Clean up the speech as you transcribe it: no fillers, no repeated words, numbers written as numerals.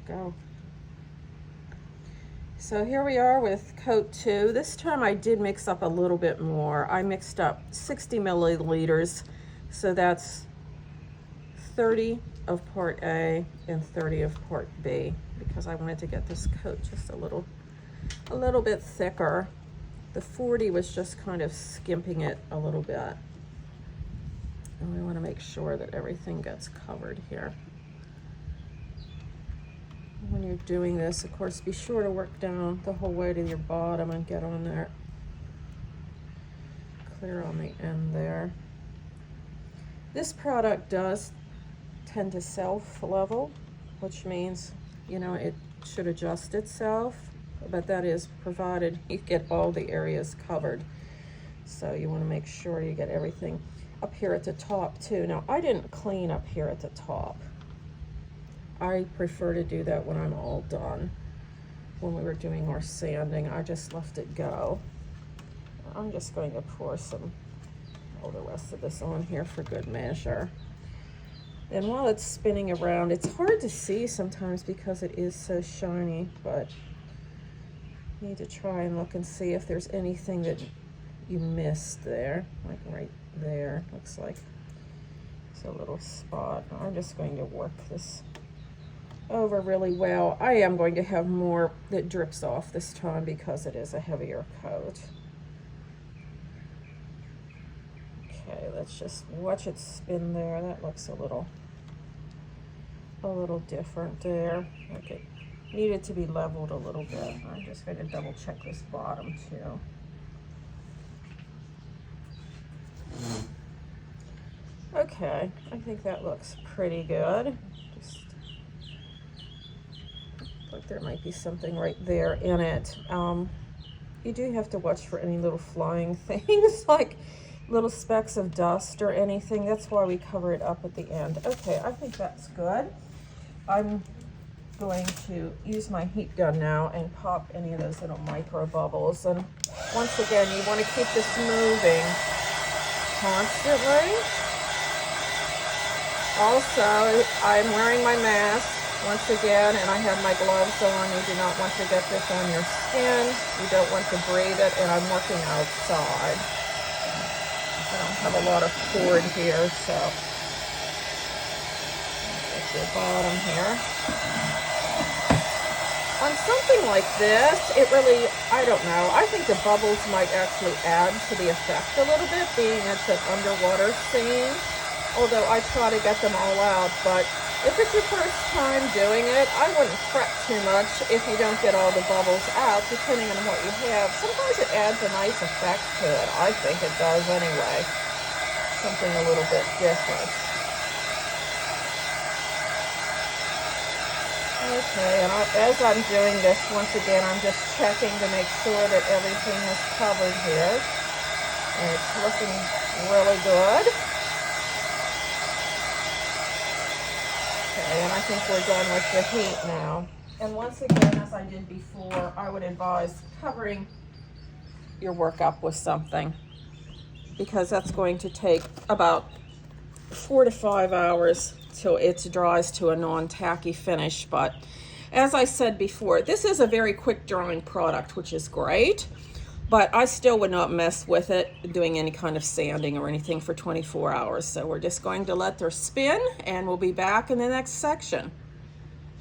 go. So here we are with coat 2. This time I did mix up a little bit more. I mixed up 60 milliliters, so that's 30 of part A and 30 of part B, because I wanted to get this coat just a little bit thicker. The 40 was just kind of skimping it a little bit. And we want to make sure that everything gets covered here. When you're doing this, of course, be sure to work down the whole way to your bottom and get on there. Clear on the end there. This product does tend to self-level, which means, you know, it should adjust itself, but that is provided you get all the areas covered. So you want to make sure you get everything up here at the top too. Now, I didn't clean up here at the top. I prefer to do that when I'm all done. When we were doing our sanding, I just left it go. I'm just going to pour all the rest of this on here for good measure. And while it's spinning around, it's hard to see sometimes because it is so shiny, but you need to try and look and see if there's anything that you missed there. Like right there, looks like it's a little spot. I'm just going to work this over really well. I am going to have more that drips off this time because it is a heavier coat. Okay, let's just watch it spin there. That looks a little different there. Okay, needed to be leveled a little bit. I'm just going to double check this bottom too. Okay, I think that looks pretty good. Just like there might be something right there in it. You do have to watch for any little flying things like little specks of dust or anything. That's why we cover it up at the end. Okay, I think that's good. I'm going to use my heat gun now and pop any of those little micro bubbles. And once again, you want to keep this moving constantly. Also, I'm wearing my mask once again, and I have my gloves on. You do not want to get this on your skin. You don't want to breathe it, and I'm working outside. I don't have a lot of cord here, so get the bottom here. On something like this, it really, I don't know, I think the bubbles might actually add to the effect a little bit, being it's an underwater scene, although I try to get them all out. But if it's your first time doing it, I wouldn't fret too much if you don't get all the bubbles out, depending on what you have. Sometimes it adds a nice effect to it. I think it does anyway. Something a little bit different. Okay, and as I'm doing this, once again, I'm just checking to make sure that everything is covered here. And it's looking really good. Okay, and I think we're done with the heat now. And once again, as I did before, I would advise covering your work up with something, because that's going to take about 4 to 5 hours till it dries to a non-tacky finish. But as I said before, this is a very quick drying product, which is great, but I still would not mess with it doing any kind of sanding or anything for 24 hours. So we're just going to let her spin, and we'll be back in the next section.